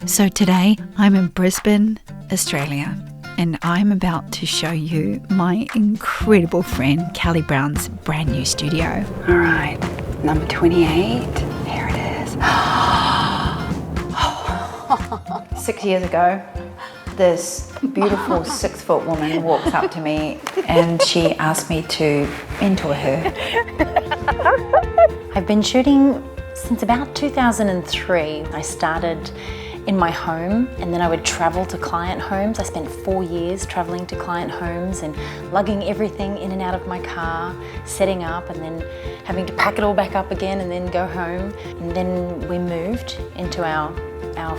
So today I'm in Brisbane, Australia, and I'm about to show you my incredible friend Callie Brown's brand new studio. All right, number 28, here it is. 6 years ago, this beautiful 6-foot woman walks up to me and she asked me to mentor her. I've been shooting since about 2003. I started in my home and then I would travel to client homes. I spent 4 years traveling to client homes and lugging everything in and out of my car, setting up and then having to pack it all back up again and then go home. And then we moved into our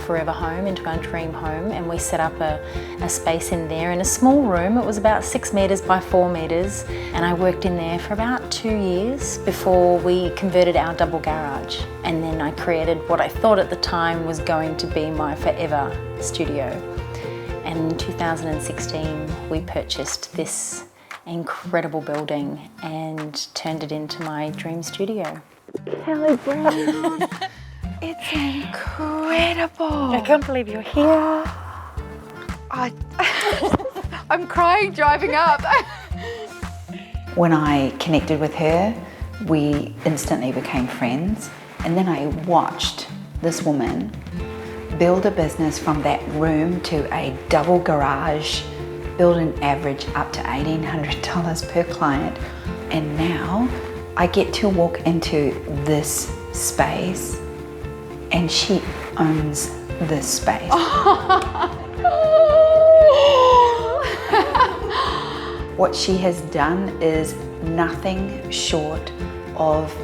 forever home, into our dream home, and we set up a space in there in a small room. It was about 6 metres by 4 metres, and I worked in there for about 2 years before we converted our double garage. And then I created what I thought at the time was going to be my forever studio. And in 2016 we purchased this incredible building and turned it into my dream studio. Callie Brown. It's incredible. I can't believe you're here. I'm crying driving up. When I connected with her, we instantly became friends. And then I watched this woman build a business from that room to a double garage, build an average up to $1,800 per client. And now I get to walk into this space and she owns this space. What she has done is nothing short of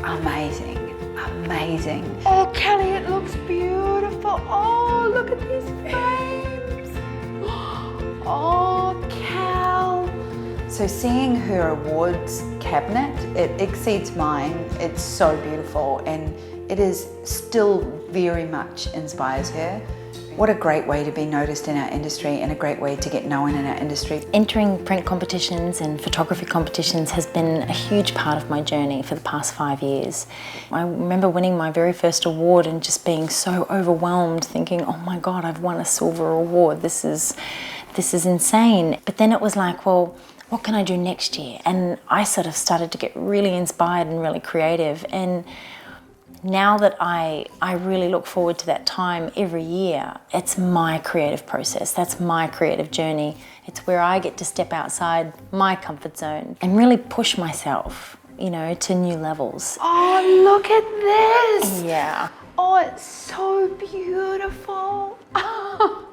amazing, amazing. Oh, Callie, it looks beautiful. Oh, look at these frames. Oh, Cal. So seeing her awards cabinet, it exceeds mine. It's so beautiful and it is still very much inspires her. What a great way to be noticed in our industry and a great way to get known in our industry. Entering print competitions and photography competitions has been a huge part of my journey for the past 5 years. I remember winning my very first award and just being so overwhelmed, thinking, oh my God, I've won a silver award. This is insane. But then it was like, well, what can I do next year? And I sort of started to get really inspired and really creative. And now that I really look forward to that time every year, it's my creative process, that's my creative journey. It's where I get to step outside my comfort zone and really push myself, you know, to new levels. Oh, look at this. Yeah. Oh, it's so beautiful. Oh.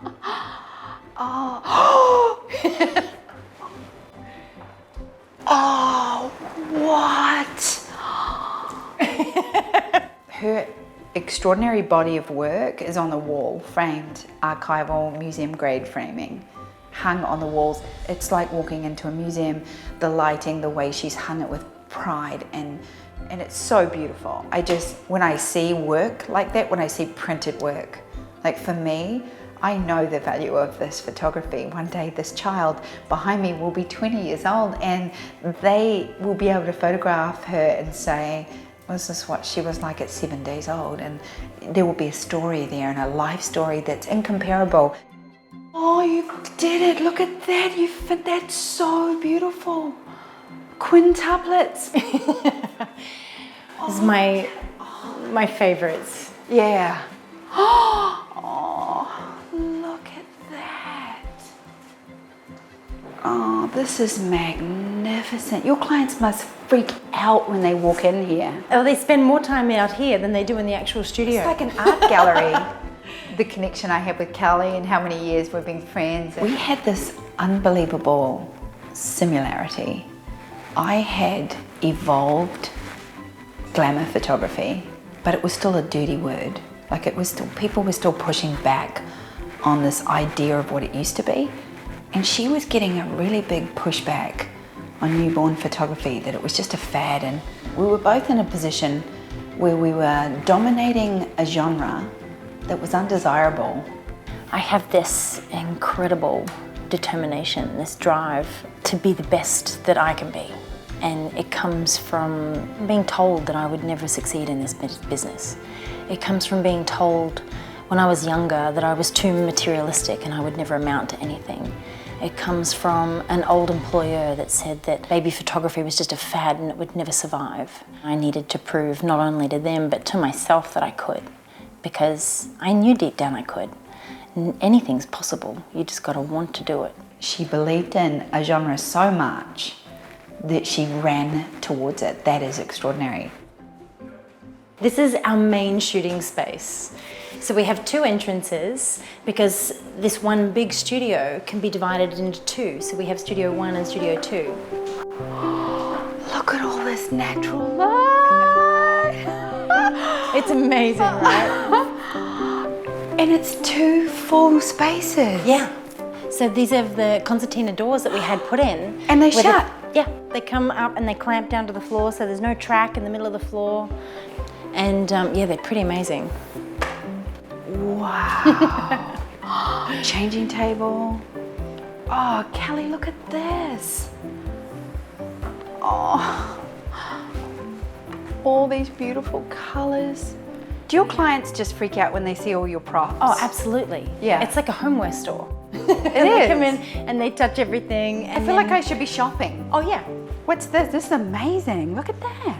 Oh, what? Her extraordinary body of work is on the wall, framed, archival, museum grade framing, hung on the walls. It's like walking into a museum, the lighting, the way she's hung it with pride, and it's so beautiful. When I see work like that, when I see printed work, like for me, I know the value of this photography. One day this child behind me will be 20 years old and they will be able to photograph her and say, this is what she was like at 7 days old, and there will be a story there and a life story that's incomparable. Oh, you did it, look at that, that's so beautiful. Quintuplets. This is my favorites. Yeah. Oh, look at that. Oh, this is magnificent. Your clients must freak out when they walk in here. Oh, they spend more time out here than they do in the actual studio. It's like an art gallery. The connection I have with Callie and how many years we've been friends. We had this unbelievable similarity. I had evolved glamour photography, but it was still a dirty word. Like people were still pushing back on this idea of what it used to be. And she was getting a really big pushback on newborn photography, that it was just a fad. And we were both in a position where we were dominating a genre that was undesirable. I have this incredible determination, this drive to be the best that I can be. And it comes from being told that I would never succeed in this business. It comes from being told when I was younger that I was too materialistic and I would never amount to anything. It comes from an old employer that said that baby photography was just a fad and it would never survive. I needed to prove not only to them but to myself that I could, because I knew deep down I could. Anything's possible, you just got to want to do it. She believed in a genre so much that she ran towards it. That is extraordinary. This is our main shooting space. So we have two entrances because this one big studio can be divided into two. So we have Studio 1 and Studio 2. Look at all this natural light. It's amazing, right? And it's two full spaces. Yeah. So these are the concertina doors that we had put in. And they shut? Yeah, they come up and they clamp down to the floor, so there's no track in the middle of the floor. And yeah, they're pretty amazing. Wow. Changing table. Oh, Kelly, look at this. Oh, all these beautiful colors. Do your clients just freak out when they see all your props? Oh, absolutely. Yeah. It's like a homeware store. It They is. come in and they touch everything. I feel like I should be shopping. Oh yeah. What's this? This is amazing. Look at that.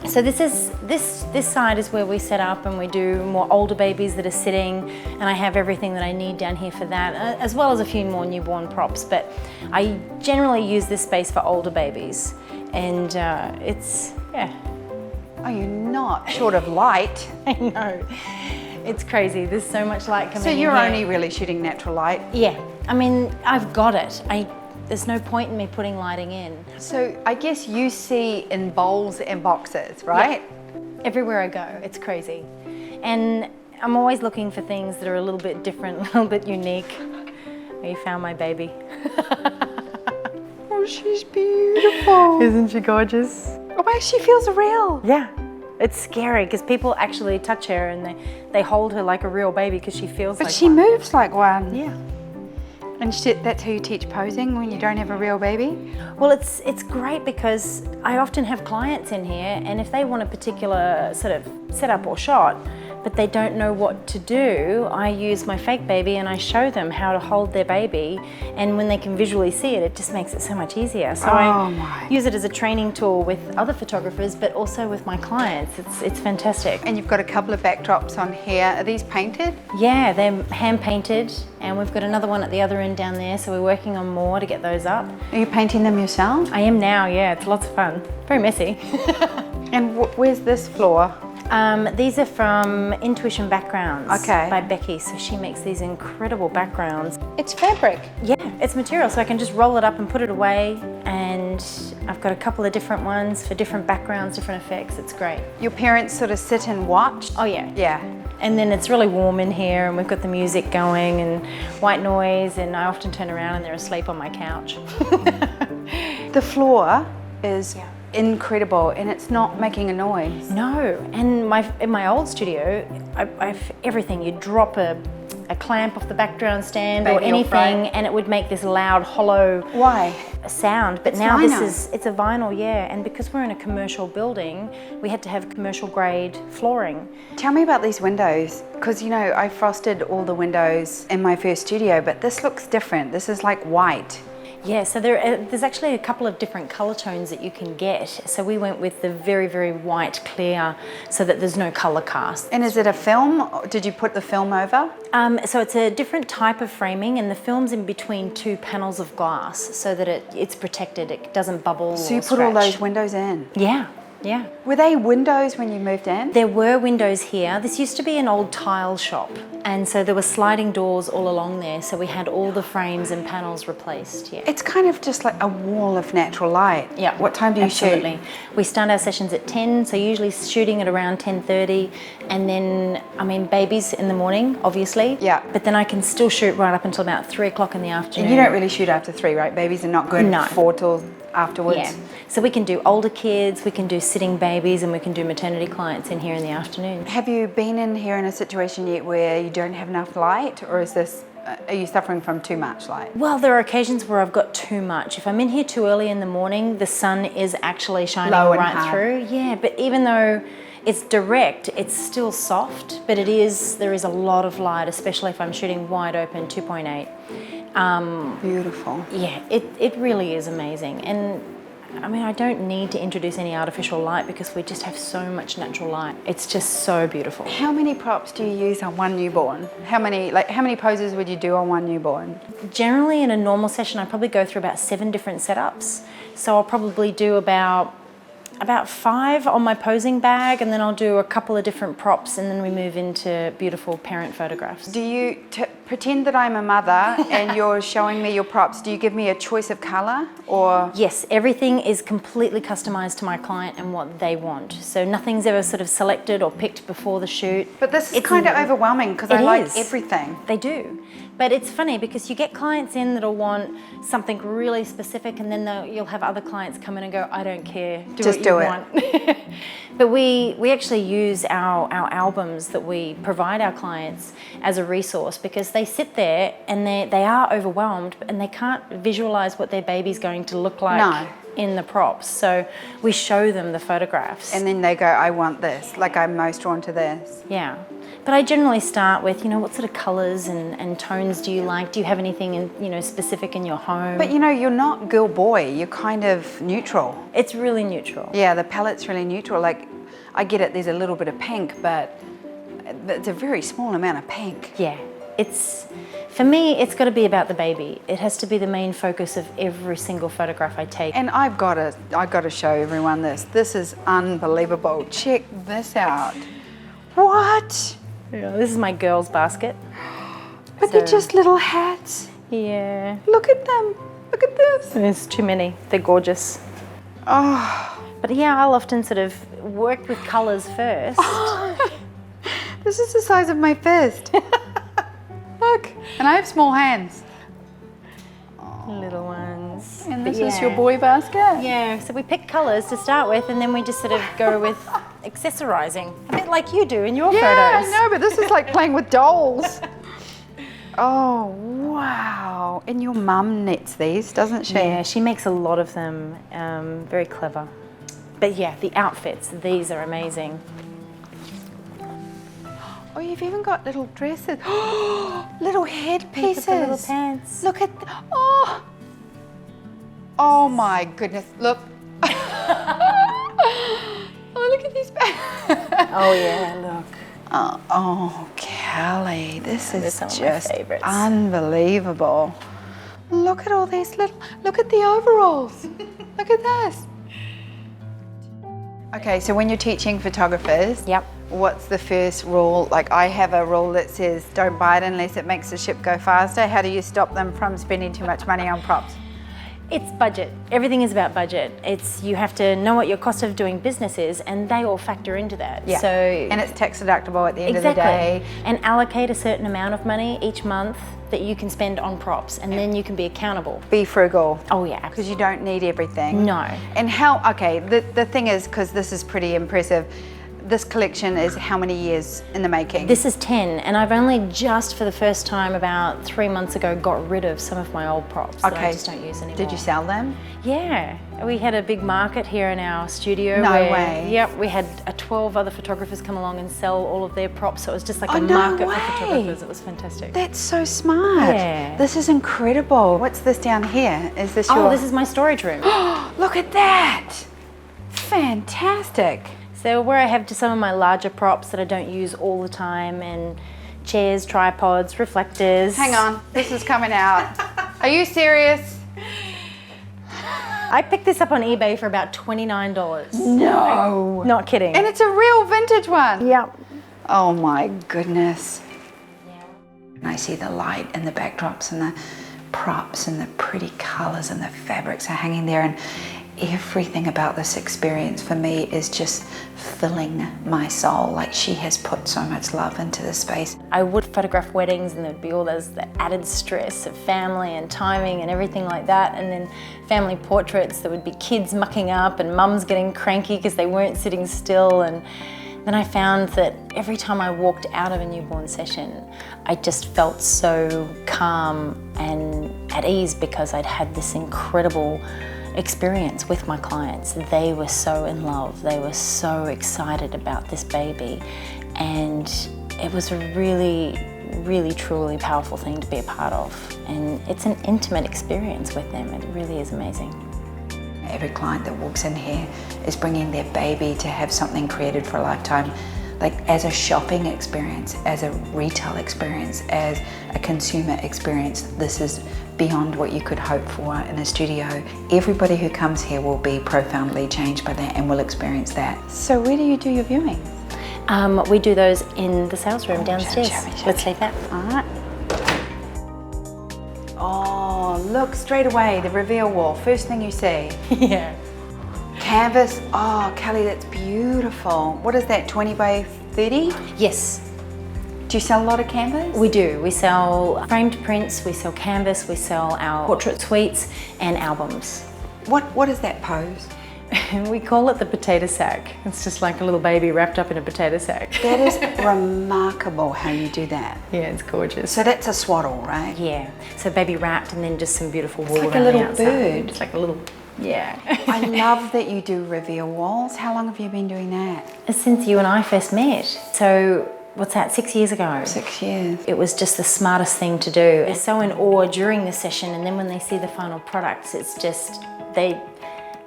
So this side is where we set up and we do more older babies that are sitting, and I have everything that I need down here for that, as well as a few more newborn props. But I generally use this space for older babies, and it's, yeah. Oh, you're not short of light. I know. It's crazy. There's so much light coming in. So you're here. only really shooting natural light? Yeah. I mean, I've got it. There's no point in me putting lighting in. So I guess you see in bowls and boxes, right? Yeah. Everywhere I go, it's crazy. And I'm always looking for things that are a little bit different, a little bit unique. Oh, you found my baby. Oh, she's beautiful. Isn't she gorgeous? Oh, my, she feels real. Yeah. It's scary because people actually touch her and they hold her like a real baby because she feels But like she one. moves like one. Yeah. And that's how you teach posing when you don't have a real baby? Well, it's great because I often have clients in here, and if they want a particular sort of setup or shot, but they don't know what to do, I use my fake baby and I show them how to hold their baby, and when they can visually see it, it just makes it so much easier. So I use it as a training tool with other photographers, but also with my clients. It's fantastic. And you've got a couple of backdrops on here. Are these painted? Yeah, they're hand painted, and we've got another one at the other end down there, so we're working on more to get those up. Are you painting them yourself? I am now, yeah, it's lots of fun. Very messy. And where's this floor? These are from Intuition Backgrounds Okay. by Becky, so she makes these incredible backgrounds. It's fabric. Yeah, it's material, so I can just roll it up and put it away, and I've got a couple of different ones for different backgrounds, different effects. It's great. Your parents sort of sit and watch? Oh yeah. Yeah. And then it's really warm in here, and we've got the music going and white noise, and I often turn around and they're asleep on my couch. The floor is incredible, and it's not making a noise. No, and in my old studio, I've everything. You drop a clamp off the background stand or Baby or anything, frame. and it would make this loud, hollow Why? sound. But It's now vinyl. it's a vinyl, yeah. And because we're in a commercial building, we had to have commercial grade flooring. Tell me about these windows, because you know I frosted all the windows in my first studio, but this looks different. This is like white. Yeah, so there's actually a couple of different colour tones that you can get. So we went with the very, very white clear so that there's no colour cast. And is it a film? Or did you put the film over? So it's a different type of framing, and the film's in between two panels of glass so that it's protected, it doesn't bubble. So or you put all scratch. those windows in? Yeah, yeah. Were they windows when you moved in? There were windows here. This used to be an old tile shop, and so there were sliding doors all along there, so we had all the frames and panels replaced, yeah. It's kind of just like a wall of natural light. Yeah. What time do you Absolutely. shoot? We start our sessions at 10, so usually shooting at around 10:30, and then, babies in the morning, obviously. Yeah. But then I can still shoot right up until about 3 o'clock in the afternoon. And you don't really shoot after 3, right? Babies are not good No. for till afterwards. Yeah. So we can do older kids, we can do sitting babies, and we can do maternity clients in here in the afternoon. Have you been in here in a situation yet where you don't have enough light, or is this, are you suffering from too much light? Well, there are occasions where I've got too much. If I'm in here too early in the morning, the sun is actually shining Low and right hard. through. Yeah, but even though It's direct, it's still soft, but there is a lot of light, especially if I'm shooting wide open 2.8. Beautiful. Yeah, it really is amazing. And I mean, I don't need to introduce any artificial light because we just have so much natural light. It's just so beautiful. How many props do you use on one newborn? How many poses would you do on one newborn? Generally, in a normal session, I probably go through about 7 different setups. So I'll probably do about 5 on my posing bag, and then I'll do a couple of different props, and then we move into beautiful parent photographs. Do you pretend that I'm a mother and you're showing me your props? Do you give me a choice of color or? Yes, everything is completely customized to my client and what they want. So nothing's ever sort of selected or picked before the shoot. But this is kind of overwhelming because I like everything. They do. But it's funny because you get clients in that'll want something really specific, and then you'll have other clients come in and go, I don't care, Just do it. Want. But we actually use our albums that we provide our clients as a resource, because they sit there and they are overwhelmed and they can't visualize what their baby's going to look like in the props. So we show them the photographs. And then they go, I want this, like I'm most drawn to this. Yeah. But I generally start with, what sort of colours and tones do you like? Do you have anything specific in your home? But you're not girl boy, you're kind of neutral. It's really neutral. Yeah, the palette's really neutral. Like, I get it, there's a little bit of pink, but it's a very small amount of pink. Yeah. For me, it's got to be about the baby. It has to be the main focus of every single photograph I take. And I've got to show everyone this. This is unbelievable. Check this out. What? Yeah, this is my girls' basket. But they're just little hats. Yeah. Look at them. Look at this. There's too many. They're gorgeous. Oh. But yeah, I'll often sort of work with colours first. Oh. This is the size of my fist. Look. And I have small hands. Little ones. And this is your boy basket? Yeah, so we pick colours to start with, and then we just sort of go with accessorising. A bit like you do in your photos. Yeah, I know, but this is like playing with dolls. Oh, wow. And your mum knits these, doesn't she? Yeah, she makes a lot of them. Very clever. But yeah, the outfits, these are amazing. Oh, you've even got little dresses. Little headpieces. Little pants. Look at, oh my goodness, look. Oh, look at these bags. Oh yeah, look. Oh, Kelly, this is just favorites. Unbelievable. Look at all these look at the overalls. Look at this. Okay, so when you're teaching photographers, what's the first rule? Like, I have a rule that says don't buy it unless it makes the ship go faster. How do you stop them from spending too much money on props? It's budget. Everything is about budget. You have to know what your cost of doing business is, and they all factor into that. Yeah. So, and it's tax deductible at the end of the day. And allocate a certain amount of money each month that you can spend on props, and then you can be accountable. Be frugal. Oh yeah. Because you don't need everything. No. And the thing is, because this is pretty impressive, this collection is how many years in the making? This is 10, and I've only just for the first time about 3 months ago got rid of some of my old props that I just don't use anymore. Did you sell them? Yeah, we had a big market here in our studio. No way. Yep, we had 12 other photographers come along and sell all of their props, so it was just like a market for photographers. It was fantastic. That's so smart. Yeah. This is incredible. What's this down here? Is this your... Oh, this is my storage room. Look at that. Fantastic. So where I have just some of my larger props that I don't use all the time, and chairs, tripods, reflectors. Hang on, this is coming out. Are you serious? I picked this up on eBay for about $29. No. Not kidding. And it's a real vintage one. Yep. Oh my goodness. And I see the light and the backdrops and the props and the pretty colors and the fabrics are hanging there, and everything about this experience for me is just filling my soul. Like, she has put so much love into this space. I would photograph weddings, and there'd be all the added stress of family and timing and everything like that, and then family portraits, there would be kids mucking up and mums getting cranky because they weren't sitting still. And then I found that every time I walked out of a newborn session, I just felt so calm and at ease because I'd had this incredible experience with my clients. They were so in love. They were so excited about this baby. And it was a really, really, truly powerful thing to be a part of. And it's an intimate experience with them. It really is amazing. Every client that walks in here is bringing their baby to have something created for a lifetime. Like as a shopping experience, as a retail experience, as a consumer experience, this is beyond what you could hope for in a studio. Everybody who comes here will be profoundly changed by that and will experience that. So where do you do your viewings? We do those in the sales room downstairs. Show me. Let's leave that. All right. Oh, look, straight away, the reveal wall. First thing you see. Yeah. Canvas. Oh, Kelly, that's beautiful. What is that, 20 by 30? Yes. Do you sell a lot of canvas? We do. We sell framed prints, we sell canvas, we sell our portrait suites and albums. What is that pose? We call it the potato sack. It's just like a little baby wrapped up in a potato sack. That is remarkable how you do that. Yeah, it's gorgeous. So that's a swaddle, right? Yeah, so baby wrapped and then just some beautiful wool It's like a around the little outside. bird. It's like a little, yeah. I love that you do reveal walls. How long have you been doing that? Since you and I first met. So what's that, 6 years ago? 6 years. It was just the smartest thing to do. They're so in awe during the session, and then when they see the final products, it's just, they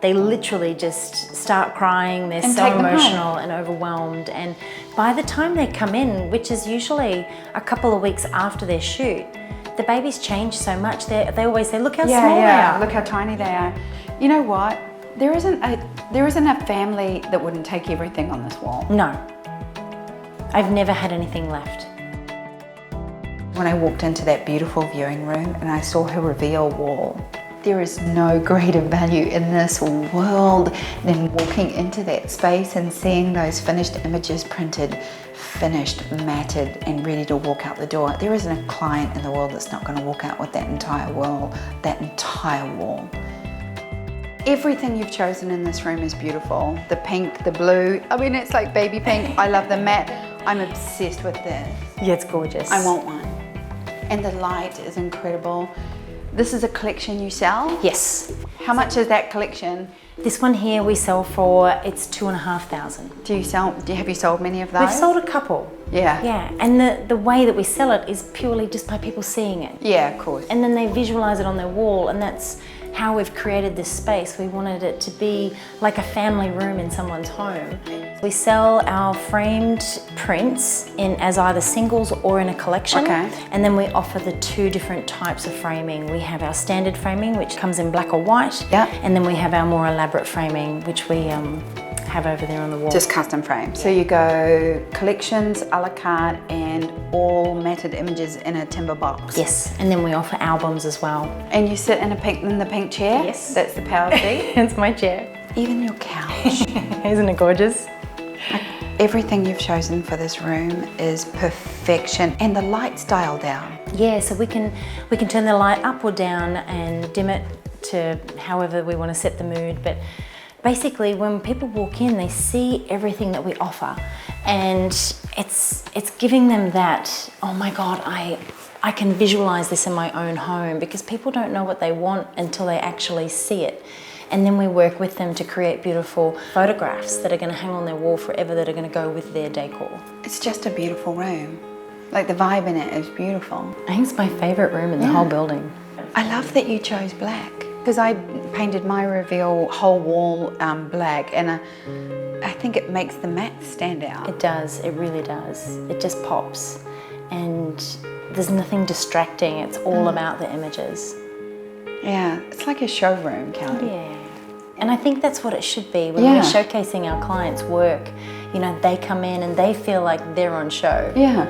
literally just start crying. They're And so take them home. emotional and overwhelmed. And by the time they come in, which is usually a couple of weeks after their shoot, the babies change so much. They always say, look how small they are. Look how tiny they are. You know what? There isn't a family that wouldn't take everything on this wall. No, I've never had anything left. When I walked into that beautiful viewing room and I saw her reveal wall, there is no greater value in this world than walking into that space and seeing those finished images printed, finished, matted, and ready to walk out the door. There isn't a client in the world that's not going to walk out with that entire wall, that entire wall. Everything you've chosen in this room is beautiful. The pink, the blue, I mean, it's like baby pink. I love the matte. I'm obsessed with this. Yeah, it's gorgeous. I want one. And the light is incredible. This is a collection you sell? Yes. How much is that collection? This one here we sell for, it's 2,500. Have you sold many of those? We've sold a couple. Yeah. Yeah, and the way that we sell it is purely just by people seeing it. Yeah, of course. And then they visualize it on their wall, and that's how we've created this space. We wanted it to be like a family room in someone's home. We sell our framed prints as either singles or in a collection. Okay. And then we offer the two different types of framing. We have our standard framing, which comes in black or white. Yeah. And then we have our more elaborate framing, which we have over there on the wall. Just custom frame. So you go collections, a la carte, and all matted images in a timber box. Yes, and then we offer albums as well. And you sit in the pink chair? Yes. That's the power seat? It's my chair. Even your couch. Isn't it gorgeous? Everything you've chosen for this room is perfection, and the light's dialed down. Yeah, so we can turn the light up or down and dim it to however we want to set the mood. But basically, when people walk in, they see everything that we offer, and it's giving them that, oh my God, I can visualize this in my own home, because people don't know what they want until they actually see it. And then we work with them to create beautiful photographs that are going to hang on their wall forever, that are going to go with their decor. It's just a beautiful room. Like the vibe in it is beautiful. I think it's my favorite room in the whole building. I love that you chose black, because I painted my reveal whole wall black, and I think it makes the matte stand out. It does, it really does. It just pops, and there's nothing distracting. It's all about the images. Yeah, it's like a showroom, Kelly. Yeah. And I think that's what it should be when Yeah. we're showcasing our clients' work. You know, they come in and they feel like they're on show. Yeah.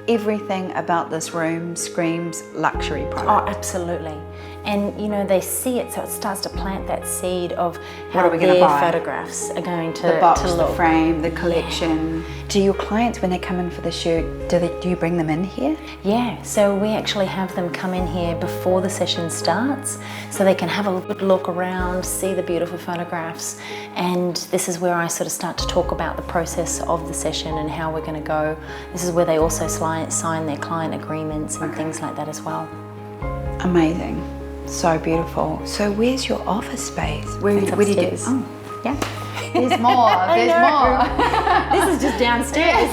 Everything about this room screams luxury Oh, product. absolutely. And you know, they see it, so it starts to plant that seed of how What are we gonna their buy? photographs are going to, The box, to the look. frame, the collection. Do your clients, when they come in for the shoot, do you bring them in here? Yeah, so we actually have them come in here before the session starts, so they can have a good look around, see the beautiful photographs, and this is where I sort of start to talk about the process of the session and how we're going to go. This is where they also sign their client agreements and things like that as well. Amazing. So beautiful. So where's your office space? Where It's did you? upstairs. Oh, Yeah. there's more. There's more. This is just downstairs.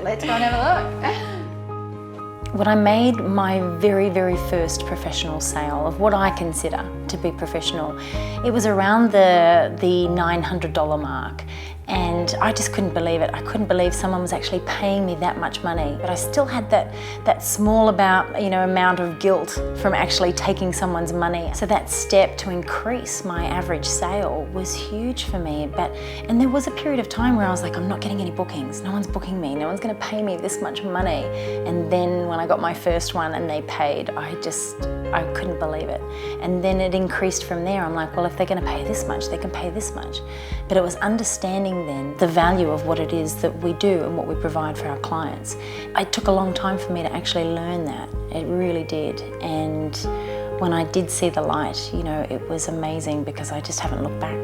Let's go and have a look. When I made my very, very first professional sale of what I consider to be professional, it was around the $900 mark. And I just couldn't believe it. I couldn't believe someone was actually paying me that much money. But I still had that small amount of guilt from actually taking someone's money. So that step to increase my average sale was huge for me. And there was a period of time where I was like, I'm not getting any bookings. No one's booking me. No one's going to pay me this much money. And then when I got my first one and they paid, I couldn't believe it. And then it increased from there. I'm like, well, if they're going to pay this much, they can pay this much. But it was understanding then the value of what it is that we do and what we provide for our clients. It took a long time for me to actually learn that. It really did. And when I did see the light, it was amazing because I just haven't looked back.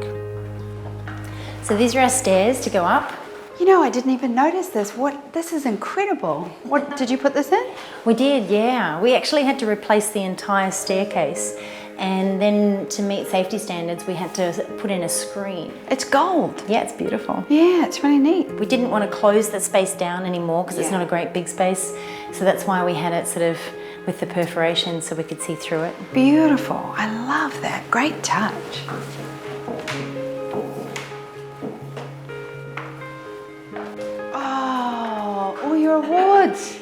So these are our stairs to go up. I didn't even notice this. This is incredible. What did you put this in? We did, yeah. We actually had to replace the entire staircase. And then to meet safety standards, we had to put in a screen. It's gold. Yeah, it's beautiful. Yeah, it's really neat. We didn't want to close the space down anymore because it's not a great big space. So that's why we had it sort of with the perforation so we could see through it. Beautiful. I love that. Great touch. Oh, all your awards.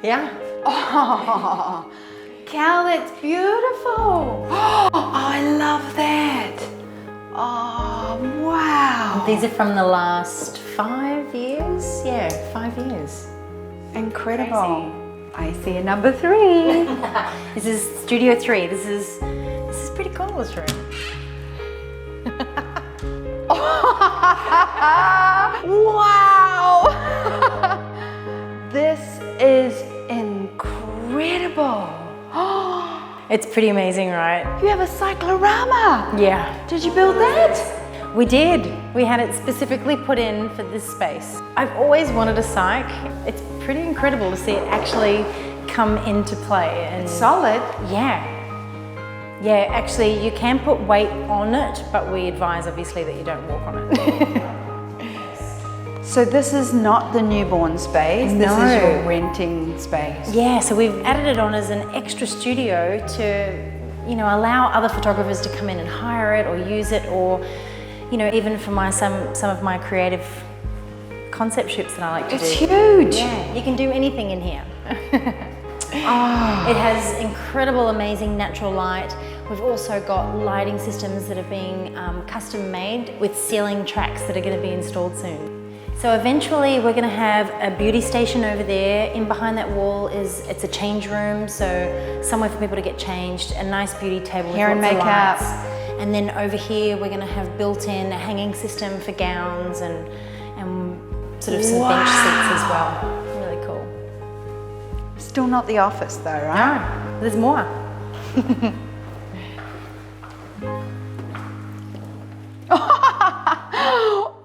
Yeah. Oh, Cal, that's beautiful. Oh, I love that. Oh, wow. These are from the last 5 years. Yeah, 5 years. Incredible. I see a number 3. This is Studio 3. This is pretty cool, this room. Wow. This is incredible. It's pretty amazing, right? You have a cyclorama. Yeah. Did you build that? We did. We had it specifically put in for this space. I've always wanted a cyc. It's pretty incredible to see it actually come into play. And Solid. yeah. Yeah, actually you can put weight on it, but we advise obviously that you don't walk on it. So this is not the newborn space, this is your renting space. Yeah, so we've added it on as an extra studio to, allow other photographers to come in and hire it or use it, or, even for some of my creative concept shoots that I like to do. It's huge. Yeah, you can do anything in here. It has incredible, amazing natural light. We've also got lighting systems that are being custom made with ceiling tracks that are going to be installed soon. So eventually we're going to have a beauty station over there. In behind that wall it's a change room, so somewhere for people to get changed, a nice beauty table with Hair and lots of makeup. lights. And then over here we're going to have built-in a hanging system for gowns and sort of some bench seats as well. Really cool. Still not the office though, right? No, there's more.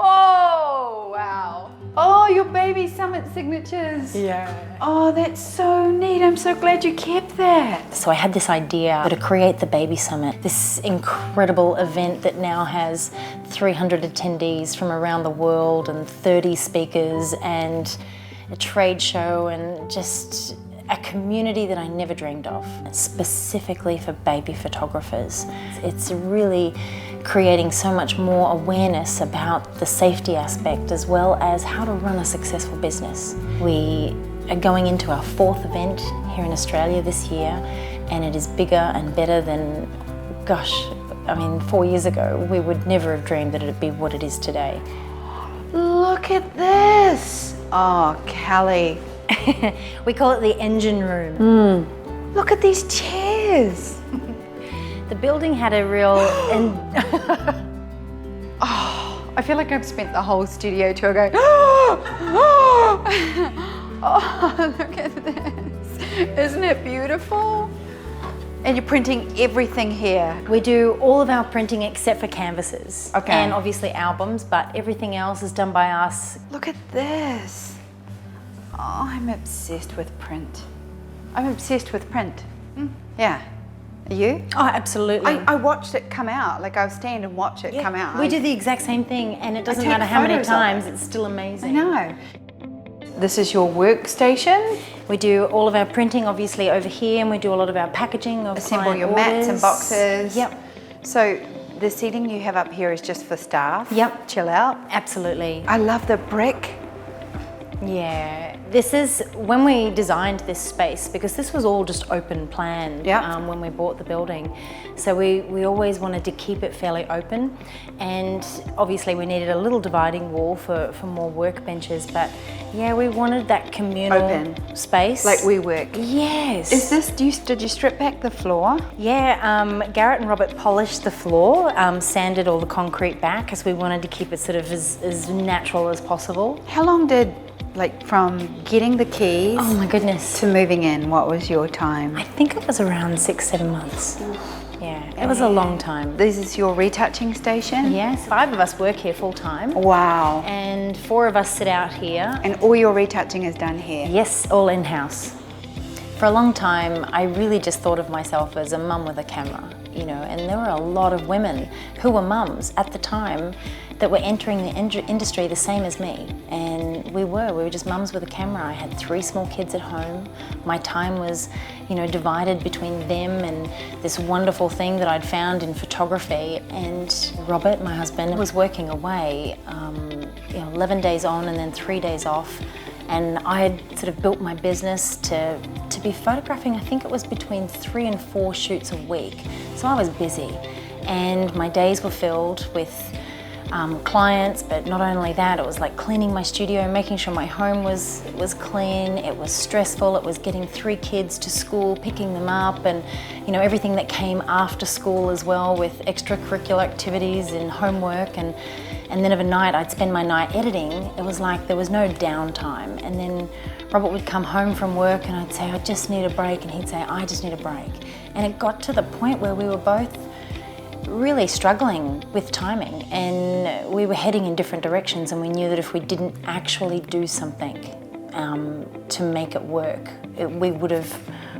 Oh, wow. Oh, your baby summit signatures. Yeah. Oh, that's so neat. I'm so glad you kept that. So I had this idea to create the Baby Summit, this incredible event that now has 300 attendees from around the world and 30 speakers and a trade show and just a community that I never dreamed of, specifically for baby photographers. It's really creating so much more awareness about the safety aspect as well as how to run a successful business. We are going into our 4th event here in Australia this year, and it is bigger and better than, 4 years ago, we would never have dreamed that it'd be what it is today. Look at this. Oh, Callie. We call it the engine room. Look at these chairs. The building had a real... Oh, I feel like I've spent the whole studio tour going, oh, look at this. Isn't it beautiful? And you're printing everything here. We do all of our printing except for canvases. Okay. And obviously albums, but everything else is done by us. Look at this. Oh, I'm obsessed with print. I'm obsessed with print. Yeah. Are you? Oh, absolutely. I watched it come out. Like, I would stand and watch it come out. We do the exact same thing, and it doesn't take matter how many photos of times, it. it's still amazing. I know. This is your workstation. We do all of our printing, obviously, over here, and we do a lot of our packaging of Assemble client your orders. mats and boxes. Yep. So the seating you have up here is just for staff. Yep. Chill out. Absolutely. I love the brick. Yeah, this is when we designed this space, because this was all just open plan when we bought the building. So we always wanted to keep it fairly open, and obviously we needed a little dividing wall for more workbenches, but yeah, we wanted that communal space. Like we work. Yes. Did you strip back the floor? Yeah, Garrett and Robert polished the floor, sanded all the concrete back, as we wanted to keep it sort of as natural as possible. How long did, like, from getting the keys Oh my goodness. to moving in, what was your time? I think it was around 6-7 months. Yeah, it was a long time. This is your retouching station? Yes, 5 of us work here full time, Wow. and 4 of us sit out here. And all your retouching is done here? Yes, all in-house. For a long time, I really just thought of myself as a mum with a camera, you know, and there were a lot of women who were mums at the time that were entering the industry the same as me. And we were just mums with a camera. I had 3 small kids at home. My time was, you know, divided between them and this wonderful thing that I'd found in photography. And Robert, my husband, was working away, 11 days on and then 3 days off. And I had sort of built my business to be photographing, I think it was between 3 and 4 shoots a week. So I was busy, and my days were filled with clients, but not only that, it was like cleaning my studio, making sure my home was clean. It was stressful. It was getting 3 kids to school, picking them up, and you know, everything that came after school as well, with extracurricular activities and homework, and then of a night I'd spend my night editing. It was like there was no downtime. And then Robert would come home from work and I'd say, I just need a break, and he'd say, I just need a break. And it got to the point where we were both really struggling with timing, and we were heading in different directions, and we knew that if we didn't actually do something to make it work, we would have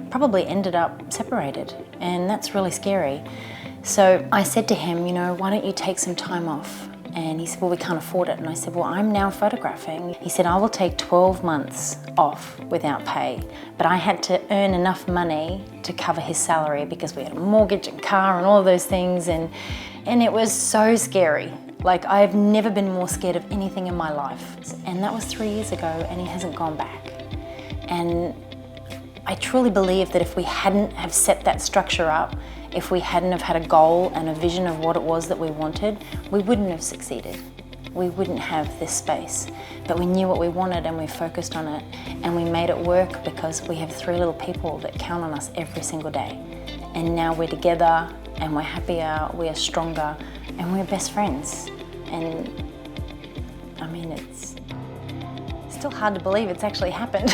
probably ended up separated, and that's really scary. So I said to him, you know, why don't you take some time off? And he said, well, we can't afford it. And I said, well, I'm now photographing. He said, I will take 12 months off without pay. But I had to earn enough money to cover his salary, because we had a mortgage and car and all of those things. And it was so scary. Like, I've never been more scared of anything in my life. And that was 3 years ago, and he hasn't gone back. And I truly believe that if we hadn't have set that structure up, if we hadn't have had a goal and a vision of what it was that we wanted, we wouldn't have succeeded. We wouldn't have this space. But we knew what we wanted, and we focused on it, and we made it work, because we have 3 little people that count on us every single day. And now we're together, and we're happier, we are stronger, and we're best friends. And I mean, it's still hard to believe it's actually happened.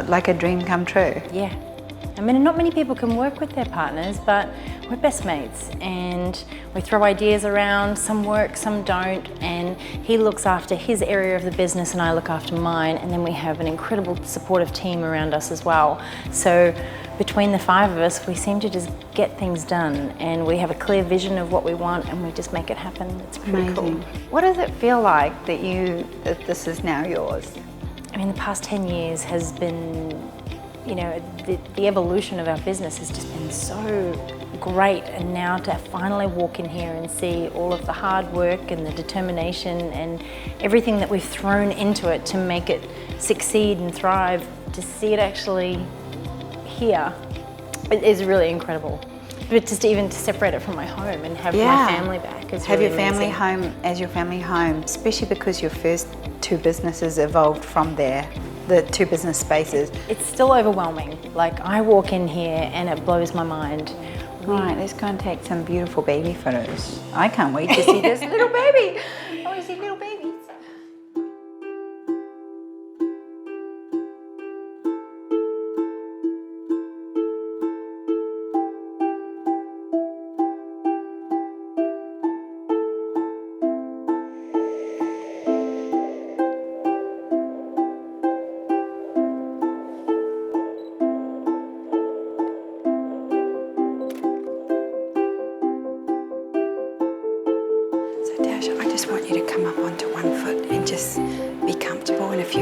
Like a dream come true. Yeah. I mean, not many people can work with their partners, but we're best mates, and we throw ideas around. Some work, some don't, and he looks after his area of the business and I look after mine, and then we have an incredible supportive team around us as well. So between the 5 of us, we seem to just get things done, and we have a clear vision of what we want, and we just make it happen. It's pretty cool. What does it feel like that this is now yours? I mean, the past 10 years has been, you know, the evolution of our business has just been so great, and now to finally walk in here and see all of the hard work and the determination and everything that we've thrown into it to make it succeed and thrive, to see it actually here, it is really incredible. But just even to separate it from my home and have my family back is really Have your family amazing. home as your family home, especially because your first 2 businesses evolved from there, the 2 business spaces. It's still overwhelming. Like, I walk in here and it blows my mind. Right, let's go and take some beautiful baby photos. I can't wait to see this little baby. I want to see little babies.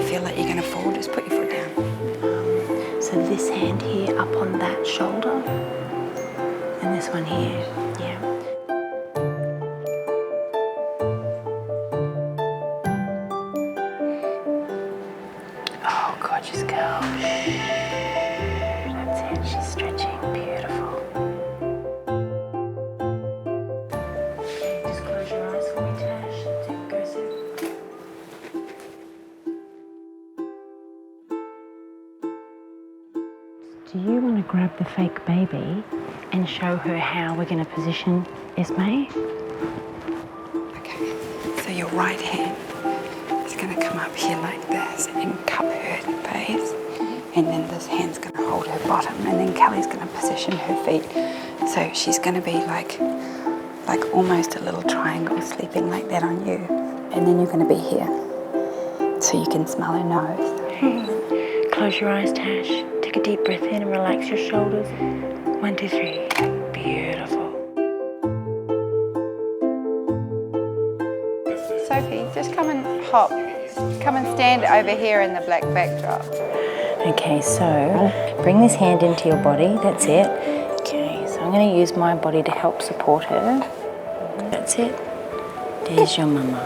you feel like you're going to fall, just put your foot down. So this hand here up on that shoulder, and this one here, yeah. Oh, gorgeous girl. That's it, she's stretching, beautiful. Just close your eyes for me, Tash. That's it, go sit. Do you want to grab the fake baby and show her how we're going to position Esme? Okay, so your right hand is going to come up here like this and cup her face. And then this hand's going to hold her bottom. And then Kelly's going to position her feet. So she's going to be like almost a little triangle sleeping like that on you. And then you're going to be here. So you can smell her nose. Close your eyes, Tash. Take a deep breath in and relax your shoulders. 1, 2, 3. Beautiful. Sophie, just come and hop. Come and stand over here in the black backdrop. Okay, so bring this hand into your body. That's it. Okay, so I'm going to use my body to help support her. That's it. There's your mama.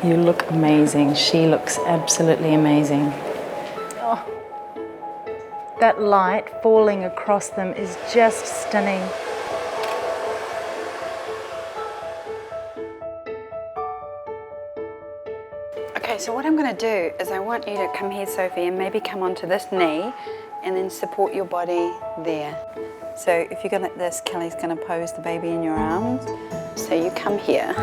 You look amazing. She looks absolutely amazing. Oh, that light falling across them is just stunning. Okay, so what I'm going to do is I want you to come here, Sophie, and maybe come onto this knee and then support your body there. So if you go like this, Kelly's going to pose the baby in your arms. So you come here.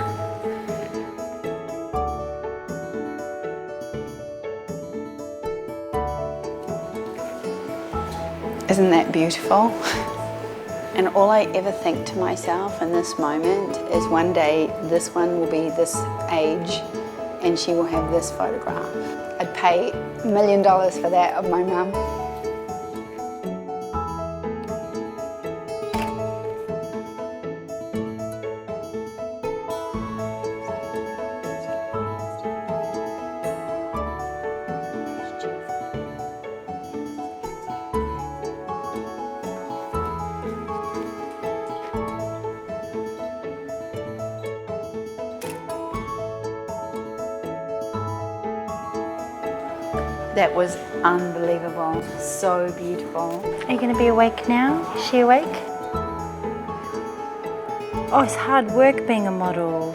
Isn't that beautiful? And all I ever think to myself in this moment is one day this one will be this age and she will have this photograph. I'd pay $1 million for that of my mum. That was unbelievable, so beautiful. Are you going to be awake now? Is she awake? Oh, it's hard work being a model.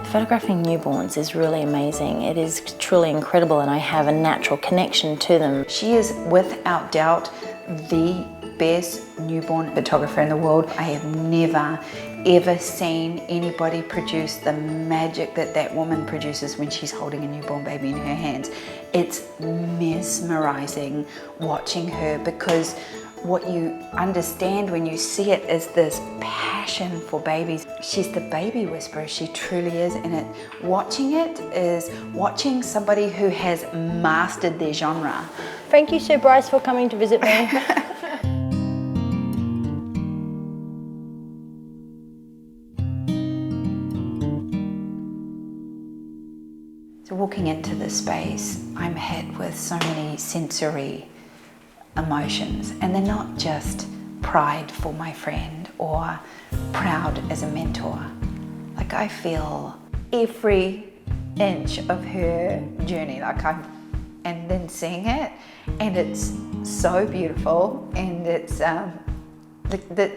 Photographing newborns is really amazing. It is truly incredible and I have a natural connection to them. She is without doubt the best newborn photographer in the world. I have never ever seen anybody produce the magic that that woman produces when she's holding a newborn baby in her hands. It's mesmerizing watching her, because what you understand when you see it is this passion for babies. She's the baby whisperer, she truly is, and watching it is watching somebody who has mastered their genre. Thank you, Sir Bryce, for coming to visit me. So walking into this space, I'm hit with so many sensory emotions, and they're not just pride for my friend or proud as a mentor. Like, I feel every inch of her journey, and then seeing it, and it's so beautiful, and it's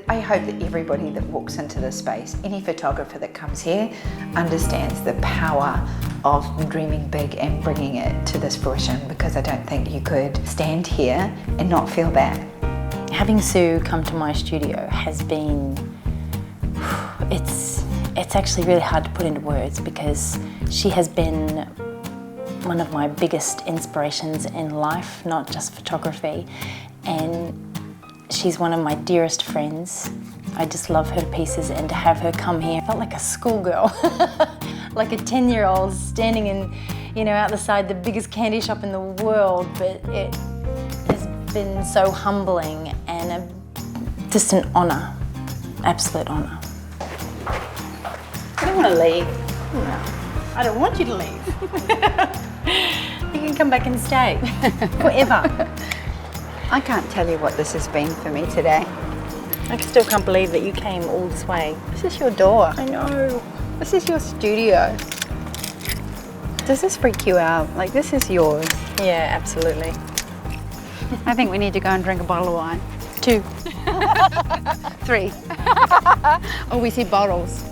I hope that everybody that walks into this space, any photographer that comes here, understands the power of dreaming big and bringing it to this fruition, because I don't think you could stand here and not feel that. Having Sue come to my studio has been, it's actually really hard to put into words, because she has been one of my biggest inspirations in life, not just photography, and she's one of my dearest friends. I just love her to pieces, and to have her come here, I felt like a schoolgirl, like a 10-year-old standing in, out the side the biggest candy shop in the world, but it has been so humbling and just an honour, absolute honour. I don't want to leave. No. I don't want you to leave. You can come back and stay forever. I can't tell you what this has been for me today. I still can't believe that you came all this way. This is your door. I know. This is your studio. Does this freak you out? Like, this is yours. Yeah, absolutely. I think we need to go and drink a bottle of wine. 2. 3. Oh, we see bottles.